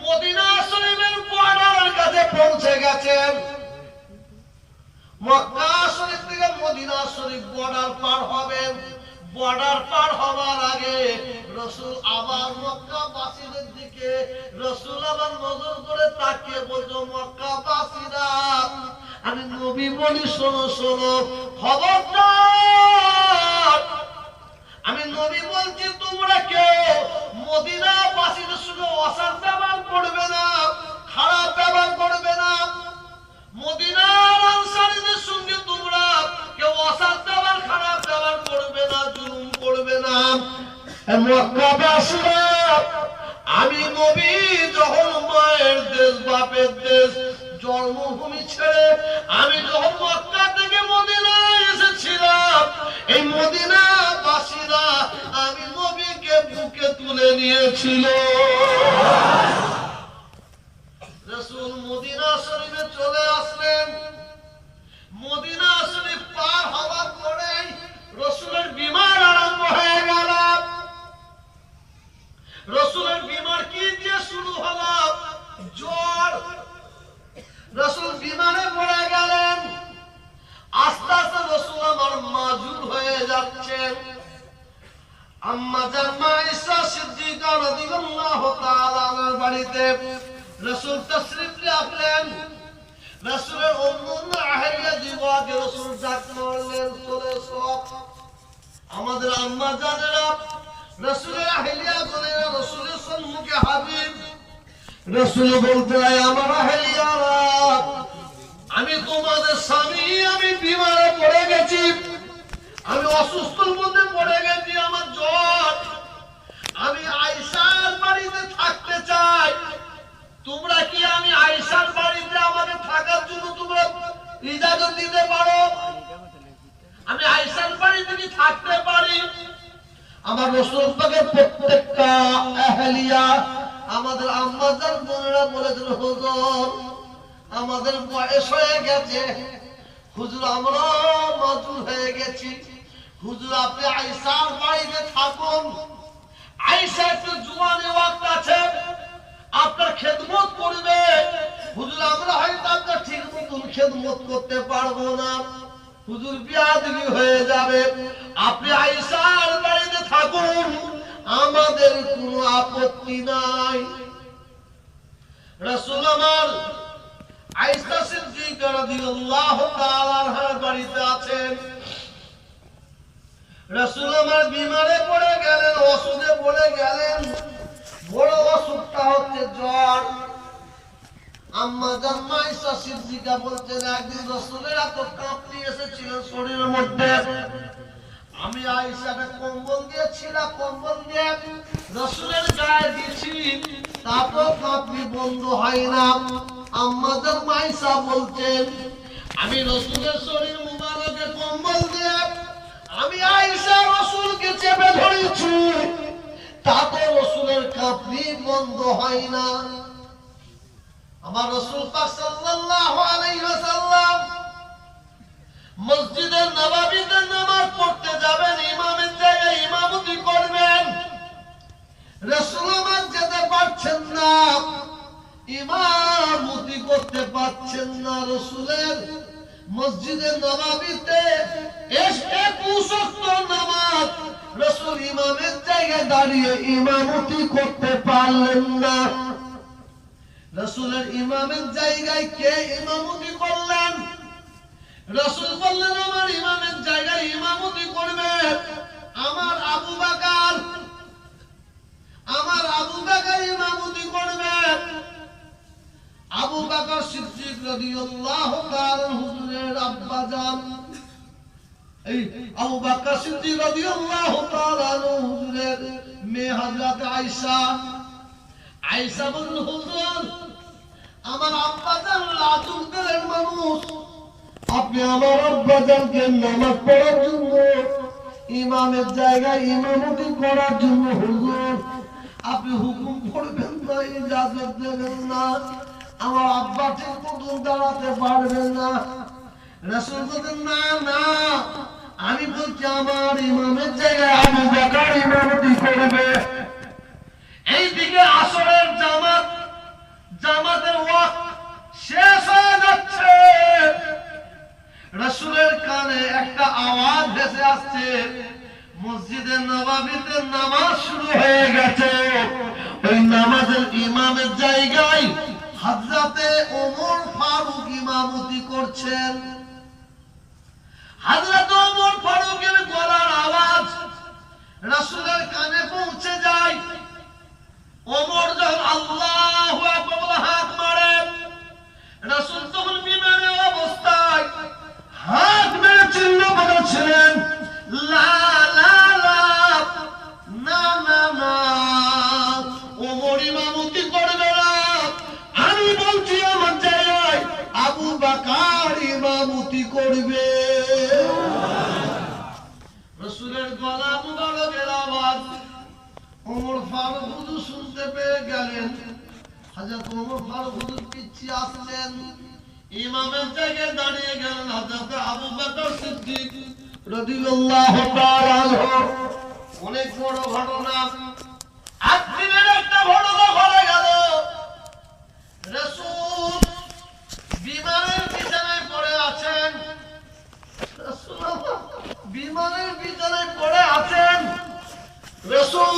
মদিনা শরীফের বর্ডারের কাছে পৌঁছে গেছেন। মক্কা শরীফ থেকে মদিনা শরীফ বর্ডার পার হবেন। বর্ডার পার হবার আগে রাসূল আবার মক্কাবাসীদের দিকে রাসূল আবার নজর করে তাকিয়ে বলল, মক্কাবাসীরা, আমি নবী বলি শোনো শোনো, খবরদার, আমি নবী বলছি তোমরা কেউ মদিনাবাসীদের সঙ্গে অসৎ ব্যবহার করবে না, খারাপ ব্যবহার করবে না। মদিনার আনসারীদের সঙ্গে তোমরা কেউ অসৎ ব্যবহার, খারাপ ব্যবহার করবে না, জুলুম করবে না। মক্কাবাসীরা, আমি নবী যখন মায়ের দেশ, বাপের দেশ, জন্মভূমি ছেড়ে আমি যখন মক্কা থেকে মদিনায় এসেছিলাম, এই মদিনাবাসীরা আমি নবীকে বুকে তুলে নিয়েছিল। রাসূল মদিনা শরীফে চলে আসলেন। মদিনা শরীফ পার হওয়ার পরে রাসূলের বিমার আরম্ভ হয়ে গেল। রাসূলের বিমার কি দিয়ে শুরু হলো? জ্বর। রাসূল বিমানে পড়ে গেলেন। আস্তে আস্তে রাসূল আমার মাজুর হয়ে যাচ্ছেন। আম্মা জান আয়েশা সিদ্দিকা রাদিয়াল্লাহু তাআলা আনহার বাড়িতে রাসূল তাশরীফ রাখলেন। রাসূলের অন্যান্য আহলিয়া দিওয়াকে রাসূল ডাক মারলেন, চলে এসো। আমাদের আম্মা জানেরা, রাসূলের আহলিয়া গণেরা রাসূলের সম্মুখে হাজির। রাসূল বলতে, আমার আহলিয়ারা, আমি তোমাদের স্বামী, আমি বিমারে পড়ে গেছি, আমি অসুস্থর মধ্যে পড়ে গেছি, আমার জ্বর, আমি আয়েশার বাড়িতে থাকতে চাই। তোমরা কি আমি আয়েশার বাড়িতে আমাকে থাকার জন্য তোমরা ইজাজত দিতে পারো? আমি আয়েশার বাড়িতে কি থাকতে পারি? আমার রাসূল পাকের প্রত্যেকটা আহলিয়া, আমাদের আম্মাজান বোনেরা বলেছেন, হুজুর আমাদের বয়স হয়ে গেছে, হুজুর আমরা মাজুর হয়ে গেছি, হুজুর আপনি আয়েশার বাড়িতে থাকুন। আয়েশা একটু জওয়ানি ওয়াক্ত আছে, আপনার খেদমত করবে। হুজুর আমরা হয়তো আপনার ঠিক মতন খেদমত করতে পারবো না, হুজুর বিয়াদবি হয়ে যাবে, আপনি আয়েশার বাড়িতে থাকুন, আমাদের কোনো আপত্তি নাই। রাসূল আমার আয়েশা সিদ্দিকা রাদিয়াল্লাহু তাআলা আনহার বাড়িতে আছেন। রাসূল আমার বিমারে পড়ে গেলেন, ওষুধে পড়ে গেলেন। বড় অসুখটা হচ্ছে জ্বর। আম্মা জান আয়েশা সিদ্দিকা বলছেন, একদিন রাসূলের এত কাঁপনি এসেছিল শরীরের মধ্যে, আমি আয়েশাকে কম্বল দিয়েছিলাম, কম্বল দিয়ে রাসূলের গায়ে দিয়েছি, তারপর কাঁপনি বন্ধ হয় না। আম্মা জান আয়েশা বলছেন, আমি রাসূলের শরীর মুবারকে কম্বল দিয়ে আমি আয়েশা রাসূলকে চেপে ধরেছি, তারপর রাসূলের কাঁপনি বন্ধ হয় না। আমার রাসূল পাক সাল্লাল্লাহু আলাইহি ওয়াসাল্লাম মসজিদের নববীতে নামাজ পড়তে যাবেন, ইমামের জায়গায় ইমামতি করবেন। রাসূল আমার যেতে পারছেন না, ইমামতি করতে পারছেন না। রাসূলের মসজিদের নববীতে 21 ওয়াক্ত নামাজ রাসূল ইমামের জায়গায় দাঁড়িয়ে ইমামতি করতে পারলেন না। রাসূলের ইমামের জায়গায় কে ইমামতি করলেন? রাসূল বললেন, আমার ইমামের জায়গায় ইমামতি করবে আমার আবু বকর, আমার আবু বকর ইমামতি করবে। আবু বকর সিদ্দিক রাদিয়াল্লাহু তাআলা হুজুরের আব্বা জান, এই আবু বকর সিদ্দিক রাদিয়াল্লাহু তাআলা হুজুরের মেয়ে হযরত আয়েশা। আয়েশা বললেন, হুজুর আমার আব্বা জান লাজুক দিলের মানুষ, আপনি আমার আব্বা জানকে নামাজ পড়ার জন্য ইমামের জায়গায় ইমামতি করার জন্য হুজুর আপনি হুকুম করবেন না, ইজাজত দেবেন না? আমার আব্বা ঠিক মতন দাঁড়াতে পারবেন না। রাসূল বলেন, না না, আমি বলছি আমার ইমামের জায়গায় আবু বকর ইমামতি করবে। এইদিকে আসরের জামাতের ওয়াক্ত শেষ হয়ে যাচ্ছে। রাসূলের কানে একটা আওয়াজ ভেসে আসছে, মসজিদের নববীতে নামাজ শুরু হয়ে গেছে। ওই নামাজের ইমামের জায়গায় হযরতে ওমর ফারুক ইমামতি করছেন। হযরত ওমর ফারুকের গলার আওয়াজ রাসূলের কানে পৌঁছে যায়। ওমর যখন আল্লাহু আকবার বলে হাত মারে, রাসূল তখন বিমানে অবস্থায় হাত মেরে চিল্লো বলেছিলেন, লা লা লা, না না না, ওমর ইমামতি করবে না, আমি বলছি আমার জায়গায় আবু বকর ইমামতি করবে। রাসূলের গলা মুবারকের আওয়াজ ওমর ফারুক হুজুর শুনতে পেয়ে গেলেন। হযরত ওমর ফারুক হুজুর পিছিয়ে আসলেন, ইমামের জায়গায় দাঁড়িয়ে গেলেন হযরত আবু বকর সিদ্দিক রাদিয়াল্লাহু তাআলা আনহু। অনেক বড় ঘটনা, একদিনের একটা ঘটনা ঘটে গেল। রাসূল বিমানের বিছানায় পড়ে আছেন, রাসূল বিমানের বিছানায় পড়ে আছেন। রাসূল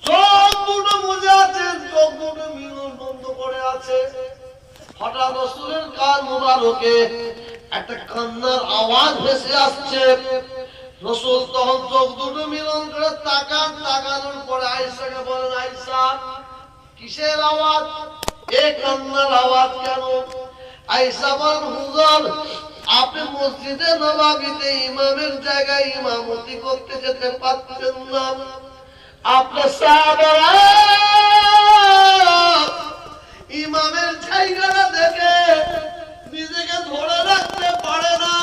চোখ দুটো মুজে আছেন, চোখ দুটো মিলন বন্ধ করে আছে। হঠাৎ রাসূলের কান মোবারকে একটা কান্নার আওয়াজ ভেসে আসছে। রাসূল তখন চোখ দুটো মিলন করে তাকানোর পরে আয়েশাকে বলেন, আয়েশা কিসের আওয়াজ? এই কান্নার আওয়াজ কেন? আয়েশা বলেন, হুজুর আপনি মসজিদে নববীতে ইমামের জায়গায় ইমামতি করতে যেতে পারছেন না, আপনার সাহাবারা ইমামের জায়গাটা দেখে নিজেকে ধরে রাখতে পারে না,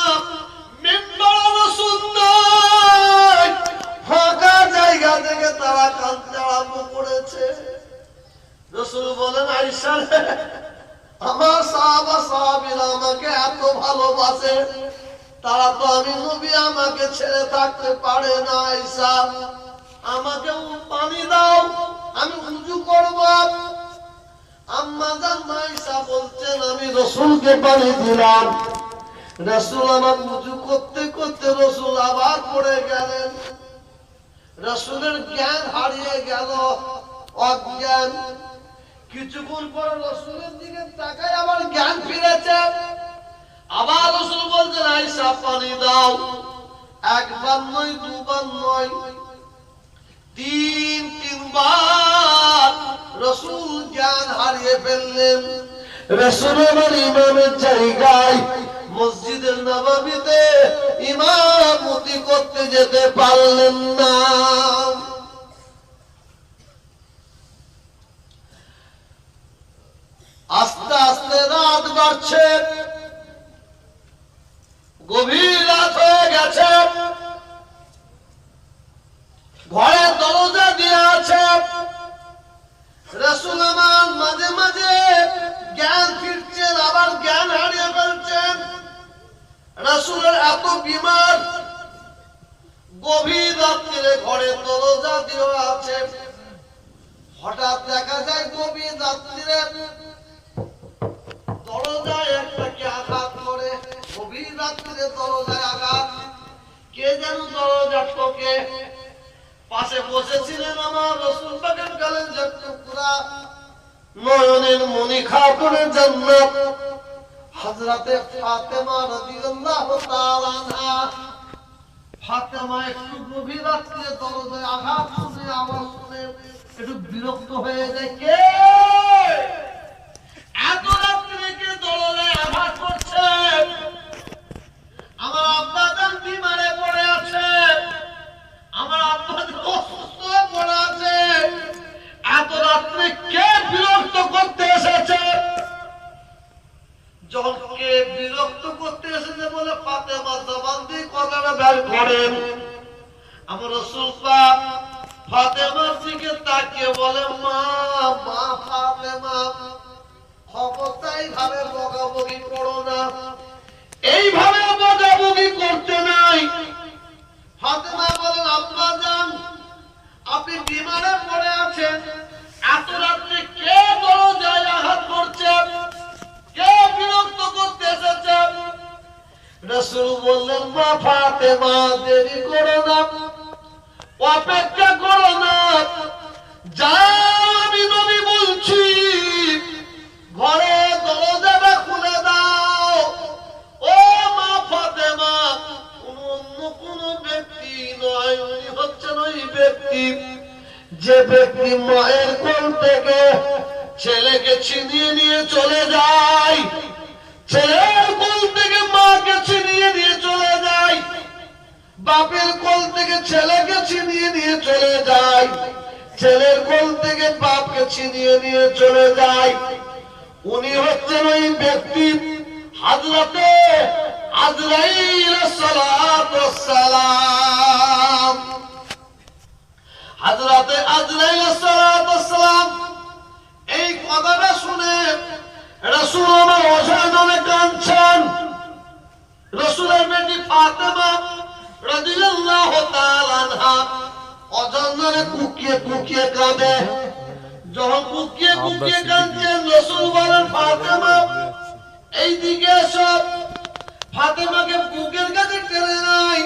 মিম্বর সুন্দর ফাঁকা জায়গা থেকে তারা কাঁদতে আরম্ভ করেছে। রাসূল বলেন, আয়েশা আমার সাহাবীরা আমাকে এত ভালোবাসে, তারা তো আমি নবী আমাকে ছেড়ে থাকতে পারে না। আয়েশা আমাকে পানি দাও, আমি উযু করব। আম্মা জান আয়েশা বলছেন, আমি রাসূলকে পানি দিলাম। রাসূল আমার উযু করতে করতে রাসূল আবার পড়ে গেলেন। রাসূলের জ্ঞান হারিয়ে গেল, অজ্ঞান। কিছুক্ষণ পর রাসূলের দিকে তাকায় আবার জ্ঞান ফিরেছে। আবার রাসূল বলছেন, আয়েশা পানি দাও। একবার নয়, দুবার নয়, তিনবার রাসূল জ্ঞান হারিয়ে ফেললেন। রাসূল আমার ইমামের জায়গায় মসজিদের নববীতে ইমামতি করতে যেতে পারলেন না। আস্তে আস্তে রাত বাড়ছে, গভীর রাত হয়ে গেছে। ঘরে দরজা দিয়ে আছে। রাসূল আমার মাঝে মাঝে জ্ঞান ফিরছেন, আবার জ্ঞান হারিয়ে ফেলছেন। রাসূলের এত বিমার, গভীর রাত্রে ঘরে দরজা দেওয়া আছে। হঠাৎ দেখা যায় গভীর রাত্রে দরজায় একটা কে আঘাত করে। গভীর রাত্রে দরজায় আঘাত, কে যেন দরজা ঠোকে। পাশে বসেছিলেন আমার রাসূল পাকের কলেজার টুকরা, নয়নের মনি খাতুনের জান্নাত হযরতে ফাতেমা রাদিয়াল্লাহু তাআলা আনহা। ফাতেমা একটু গভীর রাত্রে দরজায় আঘাত শুনে, আওয়াজ শুনে একটু বিরক্ত হয়ে যায়। কে এত রাত্রে কে দরজায় আঘাত করছে? আমার আব্বা জান বিমারে পড়ে আছে, আমার আব্বা অসুস্থ হয়ে পড়ে আছে। এত রাত্রে কে বিরক্ত করতে এসেছে? যখন কে বিরক্ত করতে এসেছে বলে ফাতেমা জবান দিয়ে কথাটা বের করেন, আমার রাসূল পাক ফাতেমার দিকে তাকিয়ে বলে, মা মা ফাতেমা, খবরদার ভাবে বকাবকি করো না, এইভাবে বকাবকি করতে নাই। ফাতেমা বলেন, আব্বা জান আপনি বিমানে পড়ে আছেন, এত রাত্রে কে দরজায় আঘাত করছে? কে বিরক্ত করতে এসেছে? রাসূল বললেন, মা ফাতেমা দেরি করো না, অপেক্ষা করো না, যাও আমি নবী বলছি, ঘরে দরজাটা খুলে দাও। ও মা ফাতেমা, অন্য কোন ব্যক্তি নয়, উনি হচ্ছেন ওই ব্যক্তি যে ব্যক্তি মায়ের কোল থেকে ছেলেকে ছিনিয়ে নিয়ে চলে যায়, ছেলের কোল থেকে মাকে ছিনিয়ে নিয়ে চলে যায়, বাপের কোল থেকে ছেলেকে ছিনিয়ে নিয়ে চলে যায়, ছেলের কোল থেকে বাপকে ছিনিয়ে নিয়ে চলে যায়। উনি হচ্ছেন ওই ব্যক্তি হযরতে আজরাইল সালাতু ওয়াস সালাম। হযরতে আজরাইল সালাতু ওয়াস সালাম এই কথাটা শুনে রাসূল আমার অসাধারণে কাঁদছেন। রাসূলের বেটি ফাতেমা রাদিয়াল্লাহু তাআলা আনহা অজান্তে কুকিয়ে কুকিয়ে কাঁদে। যখন কুকিয়ে কুকিয়ে কাঁদছেন, রাসূল বলেন, ফাতেমা এইদিকে এসো। ফাতেমাকে বুকের কাছে টেনে নাই,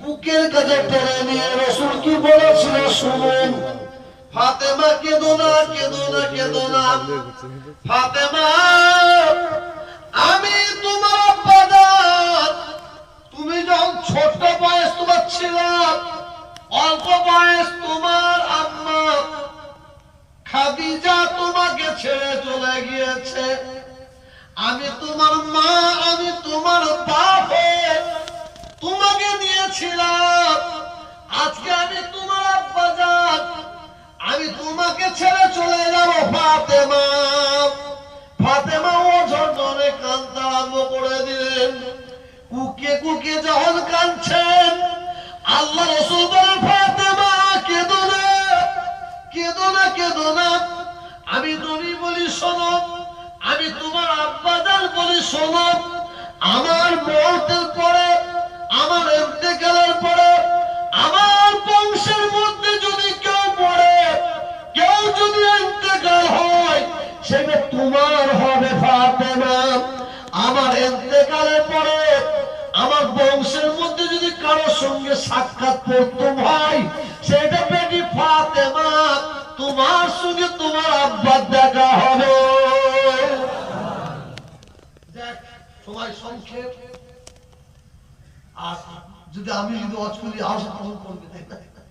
বুকের কাছে টেনে নিয়ে রাসূল কি বলেছিল শুনুন। ফাতেমা কেঁদো না, কেঁদো না, কেঁদো না। ফাতেমা, আমি তোমার আব্বা জান, তুমি যখন ছোট বয়স তোমার ছিল, অল্প বয়স তোমার আম্মা খাদিজা তোমাকে ছেড়ে চলে গিয়েছে। আমি তোমার মা, আমি তোমার বাপ তোমাকে নিয়েছিলাম। আজকে আমি তোমার আব্বা জান, আমি তোমাকে ছেড়ে চলে যাব। ফাতেমা, ফাতেমা অঝরে কাঁদতে আরম্ভ করে দিলেন। কুকিয়ে কুকিয়ে যখন কাঁদছেন, আল্লাহ রাসূল বলেন, ফাতেমা কেঁদো না, কেঁদো না, কেঁদো না। আমি নবী বলি শোনো, আমি তোমার আব্বা জান বলি শোনো। আমার মওতের পরে, আমার ইন্তেকালের পরে, আমার বংশের মধ্যে যদি কেউ মরে, কেউ যদি ইন্তেকাল হয়, সেটা তোমার হবে ফাতেমা। আমার ইন্তেকালের পরে আমার বংশের মধ্যে যদি কারোর সঙ্গে সাক্ষাৎ করতে হয়, সেটা বেটি ফাতেমা, তোমার সঙ্গে তোমার আব্বার দেখা হবে। দেখ সময় সংক্ষেপ, আর যদি যদি আমি যদি ওয়াজ করি আশা কখন করবে, তাই না?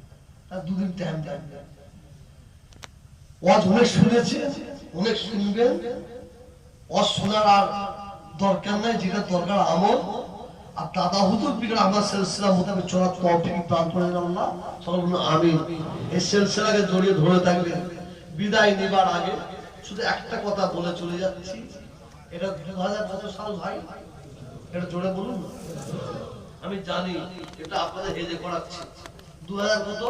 তার দুদিন টাইম দেন। ওয়াজ অনেক শুনেছে, অনেক শুনবেন। ওয়াজ শোনার আর দরকার নাই, যেটা দরকার আমল। আর দাদা হুজুর পীরের আমার সিলসিলা মোতাবেক চলার তৌফিক দান করেন আল্লাহ। সবাই বলুন আমিন। এই সিলসিলাকে জড়িয়ে ধরে থাকবেন। বিদায় নেবার আগে শুধু একটা কথা বলে চলে যাচ্ছি। এটা 2000 কত সাল ভাই? এটা জোরে বলুন না। আমি জানি এটা আপনাদের হেজে করাচ্ছি। 2000 কত?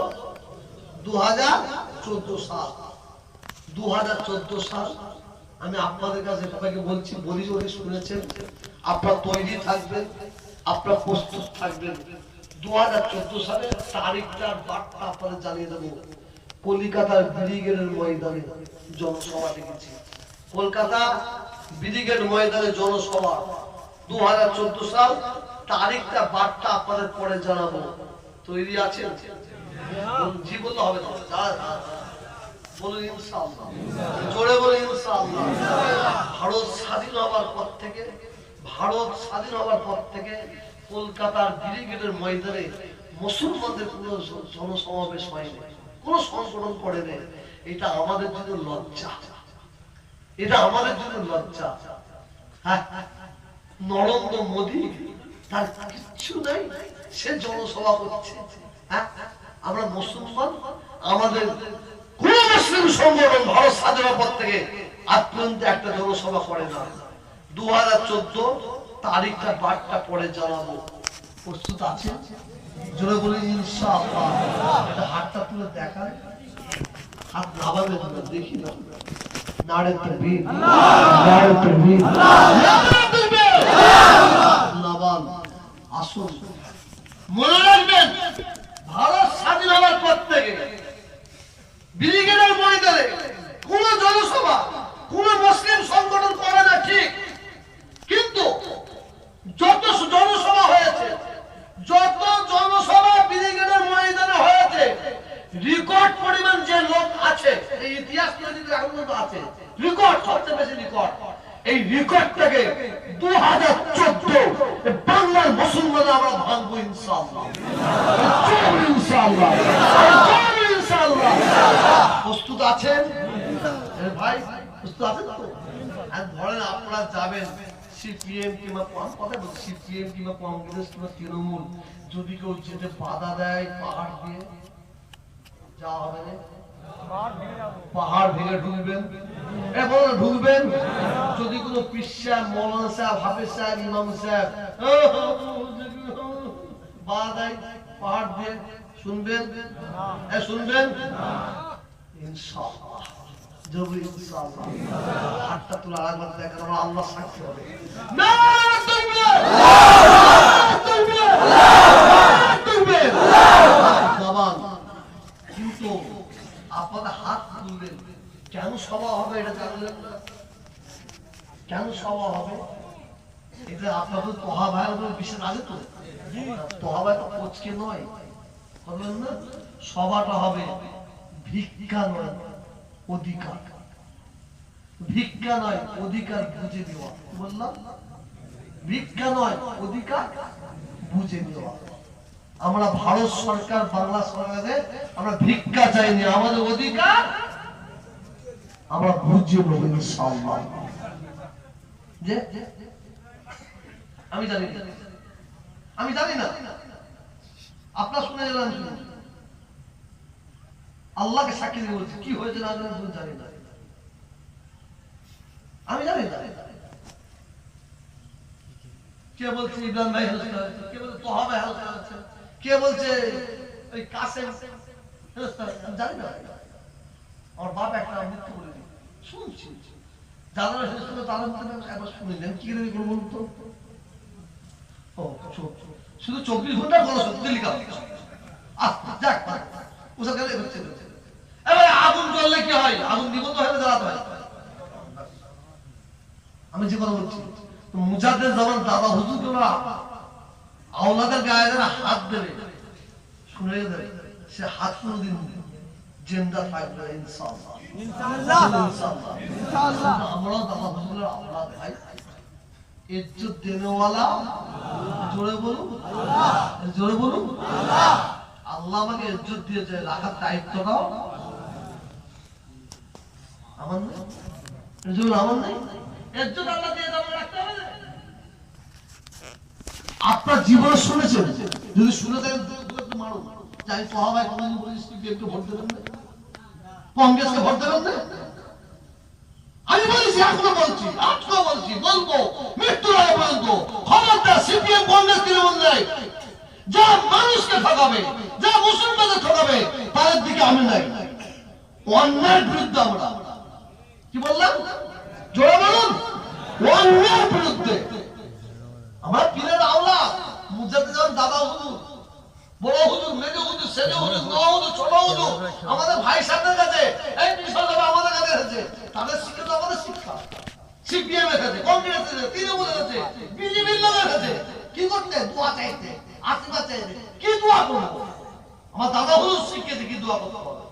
2014 সাল। 2014 সাল আমি আপনাদের কাছে সবাইকে বলছি, বলি বলি শুনেছেন। আপনারা তৈরি থাকবেন, আপনারা প্রস্তুত থাকবেন। 2014 সালের তারিখটার বার্তা আপনাদের জানিয়ে দেবো। কলকাতার ব্রিগেডের ময়দানে জনসভা ডেকেছি। কলকাতা ব্রিগেড ময়দানে জনসভা 2014 সাল। তারিখটা বার্তা আপনাদের পরে জানাবো। তৈরি আছেন? জি বললে হবে না, বলুন ইনশাআল্লাহ, জোরে বলুন ইনশাআল্লাহ। ভারত স্বাধীন হওয়ার পর থেকে কলকাতার ব্রিগেডের ময়দানে মুসলমানদের কোনো জনসমাবেশ হয়নি, কোনো সংগঠন করে নেই। এটা আমাদের জন্য লজ্জা, এটা আমাদের জন্য লজ্জা। হ্যাঁ, নরেন্দ্র মোদী তার কিচ্ছু নাই, সে জনসভা করছে। হ্যাঁ, আমরা মুসলমান, আমাদের কোন মুসলিম সংগঠন ভারত স্বাধীনের পর থেকে আজ পর্যন্ত একটা জনসভা করে না। 2014 তারিখটা বারটা পরে জানাবো। প্রস্তুত আছে? জোরে বলি ইনশাআল্লাহ। এটা হাতটা তুলে দেখান, হাত নামাবেন না, দেখি না। নারে তাকবীর, নারে তাকবীর, নারে তাকবীর। নাবান আসুন, মনে রাখবেন ভারত স্বাধীন হওয়ার পর থেকে ব্রিগেডের ময়দানে কোন জনসভা কোন মুসলিম সংগঠন করে না, ঠিক। কিন্তু যত জনসভা হয়েছে, যত জনসভা ব্রিগেডের ময়দানে হয়েছে, রেকর্ড পরিমাণ যে লোক আছে, এই ইতিহাস এখন আছে রেকর্ড, সবচেয়ে বেশি রেকর্ড। এই রেকর্ডটাকে 2014 বাংলার মুসলমান আমরা ভাঙবো ইনশাআল্লাহ, ইনশাআল্লাহ, ইনশাআল্লাহ। প্রস্তুত আছেন ভাই? প্রস্তুত আছেন তো? আর ধরেন আপনারা যাবেন সিপিএম কিংবা সিপিএম কিংবা কংগ্রেস কিংবা তৃণমূল, যদি কেউ যেতে বাধা দেয় পাহাড় দিয়ে যাওয়া হবে না, পাহাড় ভেঙে ঢুকবেন, ঢুকবেন। যদি কোনো পীর সাহেব, মৌলানা সাহেব, হাফেজ সাহেব, ইমাম সাহেব বাধা দেয় পাহাড় দিয়ে, শুনবেন? শুনবেন ইনশাআল্লাহ, জরুরি ইনশাআল্লাহ। হাতটা তুলে আরেকবার দেখেন, আমরা আল্লাহ সাক্ষী হবে। নারে তাকবীর, নারে তাকবীর, নারে তাকবীর। কিন্তু আপনাদের হাত তুলবেন। কেন সভা হবে এটা জানলেন না? কেন সভা হবে? এটা আপনাদের তোহা ভাইয়ের উপর বিশেষ আছে তো। তোহা ভাই তো কোচকে নয়, বললেন না? সভাটা হবে ভিক্ষা নয় অধিকার, ভিক্ষা নয় অধিকার বুঝে দেওয়া। বললাম ভিক্ষা নয় অধিকার বুঝে দেওয়া। আমরা ভারত সরকার, বাংলা সরকারের আমরা ভিক্ষা চাইনি, আমাদের অধিকার আমরা বুঝে নেব ইনশাআল্লাহ। যে আমি জানি না, আপনার শুনে গেলাম, আল্লাহকে সাক্ষী দিয়ে বলছি কি হয়েছে না জানি না, আমি জানি না। কে বলছে ইব্রাহিম ভাই হেলস্তা হয়েছে, কে বলছে তোহা ভাই হেলস্তা হয়েছে, কে বলছে ওই কাসেম হেলস্তা হয়েছে, আমি জানি না। আমার বাপ একটা মৃত্যু করে দিই শুনছি, যারা হেলস্তা তাদের মধ্যে একবার শুনিলেন কি করে বলুন তো। ও শুধু 24 ঘন্টার গলা সত্যি লিখা যাক ওসব গেলে হচ্ছে। এবারে আগুন জ্বললে কি হয়? আগুন নিবন্ধ হয়ে জ্বালাতে হয়। আমি যে কথা বলছি, মুজাদ্দেদ জামান দাদা হুজুর তোমরা আওলাদের গায়ে যারা হাত দেবে, শুনে দেবে, সে হাত কোনদিন জিন্দা থাকবে ইনশাআল্লাহ, ইনশাআল্লাহ, ইনশাআল্লাহ। আমরাও দাদা হুজুরের আওলাদ ভাই, ইজ্জত দেনেওয়ালা জোরে বলুন আল্লাহ, জোরে বলুন আল্লাহ। আল্লাহ আমাকে ইজ্জত দিয়েছে, রাখার দায়িত্বটাও আমার নেই, আমার নেই। ইজ্জত আল্লাহ দিয়ে যাবে, রাখতে হবে। আপনার জীবনে শুনেছেন, যদি শুনে থাকেন একটু মারুন। যাই কহা ভাই কোনদিন বলিস একটু ভোট দেবেন না, কংগ্রেসকে ভোট দেবেন না। আমি বলেছি, এখনো বলছি, আজকেও বলছি, বলবো মৃত্যুর আগে পর্যন্ত। খবরদার সিপিএম কংগ্রেস তৃণমূল নাই, যা মানুষকে ঠকাবে, যা মুসলমানদের ঠকাবে, তাদের দিকে আমি নাই। অন্যায়ের বিরুদ্ধে আমরা কি বললাম, জোরে বলুন, অন্যায়ের বিরুদ্ধে। আমার পীরের আওলা মুজাদ্দিদ দাদা হুজুর, বড় হুজুর, মেজো হুজুর, সেজো হুজুর, বড় হুজুর, ছোট হুজুর, আমাদের ভাই সাহেবদের কাছে, এই বিশাল আমাদের কাছে এসেছে। তাদের শিক্ষা তো আমাদের শিক্ষা। সিপিএম এর কাছে, কংগ্রেস এর কাছে, তৃণমূলের কাছে, বিজেপির লোকের কাছে কি করতে, দোয়া চাইতে, আশীর্বাদ চাইতে। কি দোয়া করবো? আমার দাদা হুজুর শিখিয়েছে কি দোয়া করতে হবে,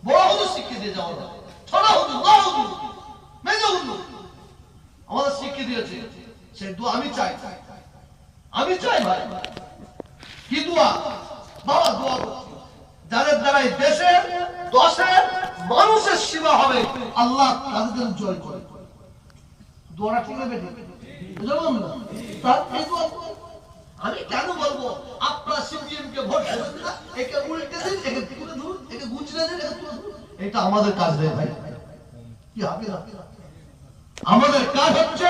বড় হুজুর শিখিয়ে দিয়েছে, আমাদের ছোট হুজুর, বড় হুজুর, মেজো হুজুর আমাদের শিখিয়ে দিয়েছে। সেই দোয়া আমি চাই, আমি চাই ভাই। কি দোয়া? বাবা দোয়া করছি, যাদের দ্বারা এই দেশের, দশের মানুষের সেবা হবে, আল্লাহ তাদের জয় করে। দোয়াটা ঠিক আছে, আমি কেন বলবো আপনারা সিপিএম কে ভোট দেবেন না, একে উল্টে দিন, একে তুলে ধরুন, একে গুছিয়ে দিন, একে তুলে ধরুন। এটা আমাদের কাজ নেই ভাই। কি হবে? আমাদের কাজ হচ্ছে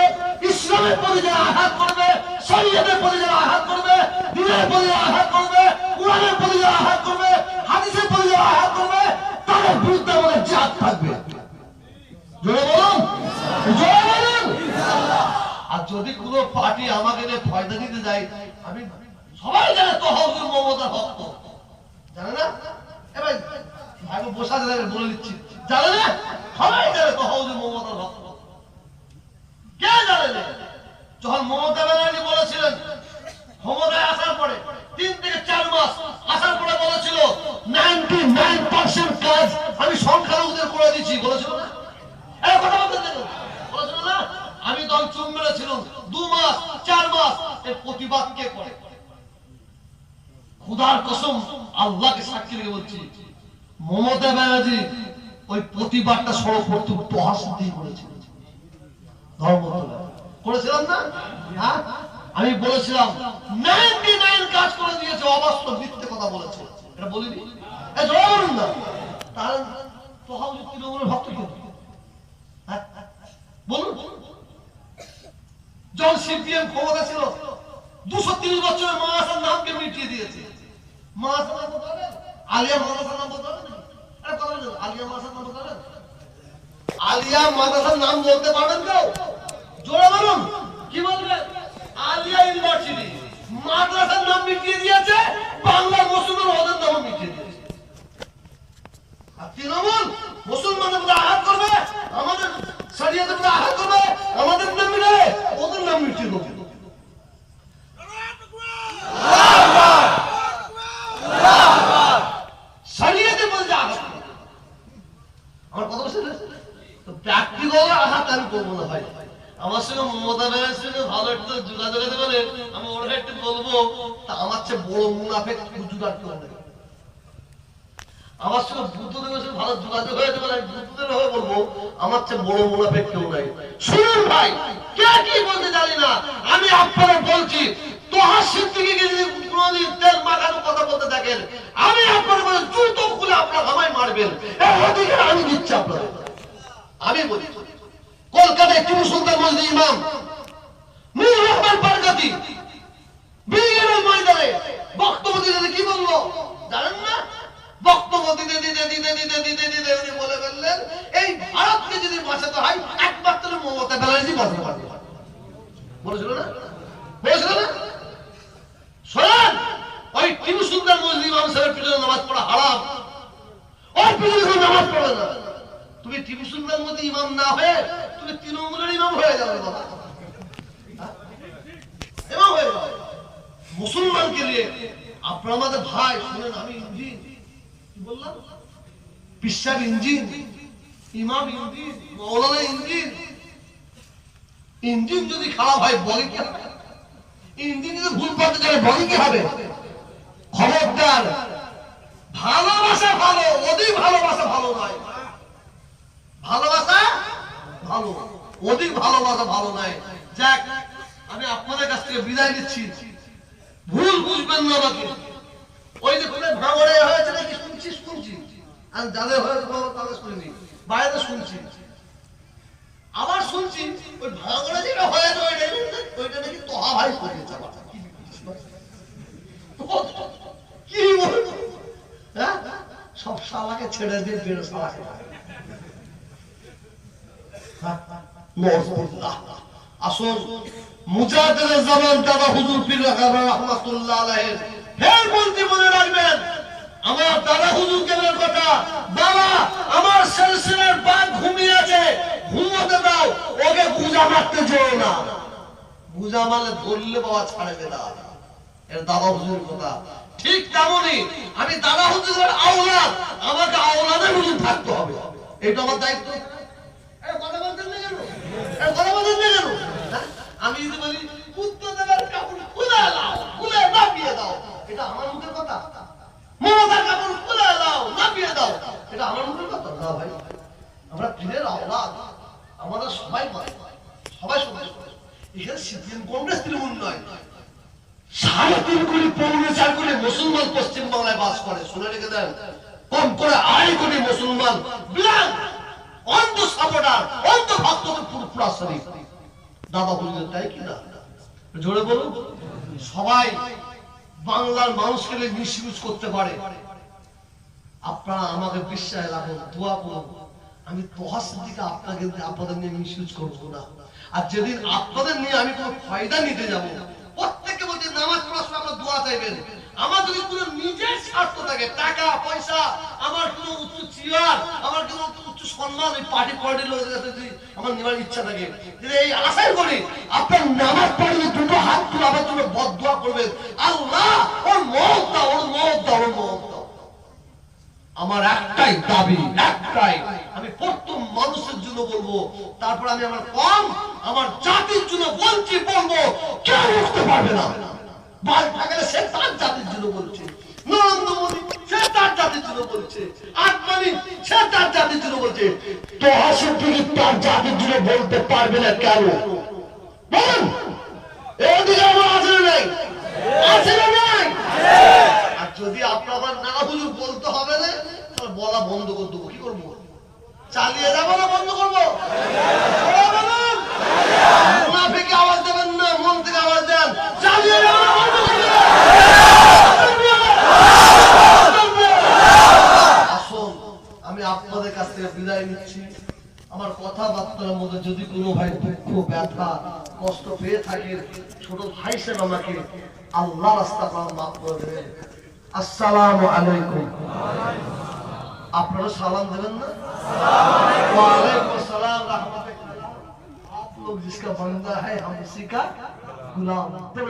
ইসলামের প্রতি যারা আঘাত করবে, শরীয়তের প্রতি যারা আঘাত করবে, দ্বীনের প্রতি যারা আঘাত করবে, কোরআনের প্রতি যারা আঘাত করবে, হাদিসের প্রতি যারা আঘাত করবে, তাদের বিরুদ্ধে আমাদের জাত থাকবে। জোরে বলুন, জোরে বলুন। আর যদি কোনো পার্টি আমাকে ফয়দা দিতে যায়, আমি সবাই জানে তহবিল মমতার ভক্ত, জানে না? এবার ভাই বসা যাবে, বলে দিচ্ছি, জানে না? সবাই জানে তহবিল মমতার ভক্ত। কে জানে না? যখন মমতা ব্যানার্জি বলেছিলেন ক্ষমতায় আসার পরে 3 থেকে 4 মাস আসার পরে বলেছিল 99% কাজ আমি সংখ্যালঘুদের করে দিচ্ছি, বলেছিল না? এই কথা বলতে বলেছিল না? আমি তখন চুপ মেরেছিলাম। 2 মাস 4 মাস এর প্রতিবাদ কে করে? খোদার কসম, আল্লাহকে সাক্ষী রেখে বলছি, মমতা ব্যানার্জি ওই প্রতিবাদটা সর্বপ্রথম উপহাস দিয়ে করেছিল। করেছিলাম না? হ্যাঁ, আমি বলেছিলাম 99 কাজ করে দিয়েছে, অবাস্তব মিথ্যে কথা বলেছে, এটা বলিনি? বলুন না, তাহলে তৃণমূলের ভক্ত কেন? বলুন। যখন সিপিএম ক্ষমতা ছিল 230 বছরের মাদ্রাসার নামকে মিটিয়ে দিয়েছে। মাদ্রাসার নাম বলতে হবে, আলিয়া মাদ্রাসার নাম বলতে হবে, আলিয়া মাদ্রাসার নাম বলতে হবে, আলিয়া মাদ্রাসার নাম বলতে পারবেন কেউ? জোরে বলুন, কি বলবেন? আলিয়া ইউনিভার্সিটি মাদ্রাসার নাম মিটিয়ে দিয়েছে, বাংলার মুসলমান ওদের নাম মিটিয়ে দিয়েছে। আর তৃণমূল মুসলমানদের প্রতি আঘাত করবে, আমাদের শরীয়তের প্রতি আঘাত করবে, আমাদের নাম মিটাবে, ওদের নাম মিটিয়ে দেবে। শরীয়তের প্রতি আঘাত করবে, আমার কথা বুঝতে পেরেছেন? তো প্র্যাকটিক্যাল আঘাত আমি করবো না ভাই। আমার সঙ্গে মমতা ব্যানার্জির সঙ্গে ভালো একটু যোগাযোগ হতে পারে, আমি ওরা একটু বলবো, তা আমার চেয়ে বড় মুনাফেক হুজুর আর কেউ নেই। আমার সঙ্গে বুদ্ধদেবের সঙ্গে ভালো যোগাযোগ হয়েছে বলে আমি বুদ্ধদেব হয়ে বলবো, আমার চেয়ে বড় মুনাফেক কেউ নাই। শুনুন ভাই, কে কি বলতে জানি না, আমি আপনাদের বলছি, তোহার সিদ্দিকীকে যদি কোনোদিন তেল মাখানো কথা বলতে থাকেন, আমি আপনাদের বলে জুতো খুলে আপনার আমায় মারবেন, এই অধিকার আমি দিচ্ছি আপনাদের। আমি বলি, কলকাতায় টিপু সুলতান মসজিদ ইমাম নূর রহমান বারকাতি বিগের ময়দানে বক্তব্য দিতে কি বললো জানেন না? বক্তব্য দিতে দিতে দিতে দিতে দিতে দিতে উনি বলে ফেললেন, এই ভারতকে যদি বাঁচাতে হয় একমাত্র মমতা ব্যানার্জি বাঁচাতে পারবে। বলেছিল না? বলেছিল না? শোনেন, ওই টিপু সুলতান মসজিদ ইমাম সাহেবের পিছনে নামাজ পড়া হারাম, ওর পিছনে নামাজ পড়ে না। তুমি টিপু সুলতান মসজিদ ইমাম না হয়ে তুমি তৃণমূলের ইমাম হয়ে যাবে বাবা, ইমাম হয়ে যাবে মুসলমানকে নিয়ে। আপনার আমাদের ভাই, শুনেন, আমি ইঞ্জিন, কি বললাম? পিসাব ইঞ্জিন, ইমাম ইঞ্জিন, মৌলানা ইঞ্জিন, ইঞ্জিন যদি খারাপ হয় বগি কি হবে? ইঞ্জিন যদি ভুল পথে চলে বগি কি হবে? খবরদার, ভালোবাসা ভালো, অধিক ভালোবাসা ভালো নয়। ভালোবাসা ভালো, অধিক ভালোবাসা ভালো নয়। যাক, আমি আপনাদের কাছ থেকে বিদায় নিচ্ছি। ভুল বুঝবেন না আমাকে। ওই যে কোথায় ভাঙড়ে হয়েছে নাকি শুনছি, আর যাদের হয়েছে তাদের শুনিনি, বাইরে শুনছি। আবার শুনছি ওই ভাঙড়ে যেটা হয়েছে ওইটা নাকি তোহা ভাই করেছে। আবার কি বলবো, হ্যাঁ, সব শালাকে ছেড়ে দিয়ে বেরো শালাকে। আসুন, মুজাহিদের জামান দাদা হুজুর পীর রাহমাতুল্লাহ আলাইহি ফের বলতে মনে রাখবেন আমার দাদা হুজুর কেবলের কথা। বাবা, আমার সিলসিলার বাঘ ঘুমিয়ে আছে, ঘুমোতে দাও, ওকে গুজা মারতে যেও না। গুজা মারলে ধরলে বাবা ছাড়বে না। এর দাদা হুজুর কথা। ঠিক তেমনই আমি দাদা হুজুরের আওলাদ, আমাকে আওলাদের হুজুর থাকতে হবে, এটা আমার দায়িত্ব। কথা বলতেন না কেন? কথা বলতেন না কেন? আমি যদি বলি কুত্তা দেবার কাপড় খুলে দাও, খুলে নাপিয়ে দাও, এটা আমার মুখের কথা? মমতার কাপড় খুলে দাও, নাপিয়ে দাও, এটা আমার মুখের কথা না ভাই। আমরা পীরের আওলাদ, আমাদের সবাই মানে, সবাই সবাই। এখানে সিপিএম কংগ্রেস তৃণমূল নয়, 3.5 কোটি 4 কোটি মুসলমান পশ্চিম বাংলায় বাস করে। শুনে রেখে দেন, কম করে 2.5 কোটি মুসলমান বিরাট অন্ধ সাপোর্টার, অন্ধ ভক্তদের পুরপুরা শরীফ দাদা হুজুরের, তাই কি না? জোরে বলুন। সবাই বাংলার মানুষকে মিসইউজ করতে পারে। আপনারা আমাকে বিশ্বাস রাখুন, দোয়া করুন, আমি তোহা সিদ্দিকা আপনাদের নিয়ে মিসইউজ করবো না। আর যেদিন আপনাদের নিয়ে আমি কোনো ফায়দা নিতে যাবো, প্রত্যেককে বলছি নামাজ পড়ার সময় আপনারা দোয়া চাইবেন। আমার যদি কোনো নিজের স্বার্থ থাকে, টাকা পয়সা, আমার কোনো উচ্চ চেয়ার, আমার কোনো উচ্চ সম্মান, ওই পার্টির লোকের কাছে যদি আমার নেওয়ার ইচ্ছা থাকে, যদি এই আশাই করি আপনার নামাজ পড়লে দুটো হাত তুলে আমার জন্য বদদোয়া করবেন, আল্লাহ ওর মওত দাও, ওর মওত দাও, ওর মওত দাও। আমার একটাই দাবি, একটাই, আমি প্রথম মানুষের জন্য বলবো, তারপর আমি আমার জাতির জন্য বলবো, কেউ উঠতে পারবে না। বাল থাকলে সে তার জাতির জন্য বলছে, নরেন্দ্র মোদী সে তার জাতির জন্য বলছে, আদমানি সে তার জাতির জন্য বলছে, তো হাসির দিকে তার জাতির জন্য বলতে পারবে না কেন বলেন? এদিকে আমার আছে না নাই? আছে না নাই? আর যদি আপনার না হুজুর বলতে হবে না, তাহলে বলা বন্ধ করে দেবো। কি করবো? চালিয়ে যাবো না বন্ধ করবো? মুনাফিকে আওয়াজ দেবেন না, মন থেকে আওয়াজ দেন, চালিয়ে যাবো না বন্ধ করবো? আসুন, আমি আপনাদের কাছ থেকে বিদায় নিচ্ছি। আমার কথাবার্তার মধ্যে যদি কোনো ভাই দুঃখ, ব্যথা, কষ্ট পেয়ে থাকে, ছোট ভাই হিসেবে আমাকে আল্লাহ রাস্তা মাফ করে দেবেন। আসসালামু আলাইকুম। আপনারা সালাম देवें ना? वालेकुम अस्सलाम रहमतुल्लाह। आप लोग जिसका बंदा है हम उसी का गुलाम। तो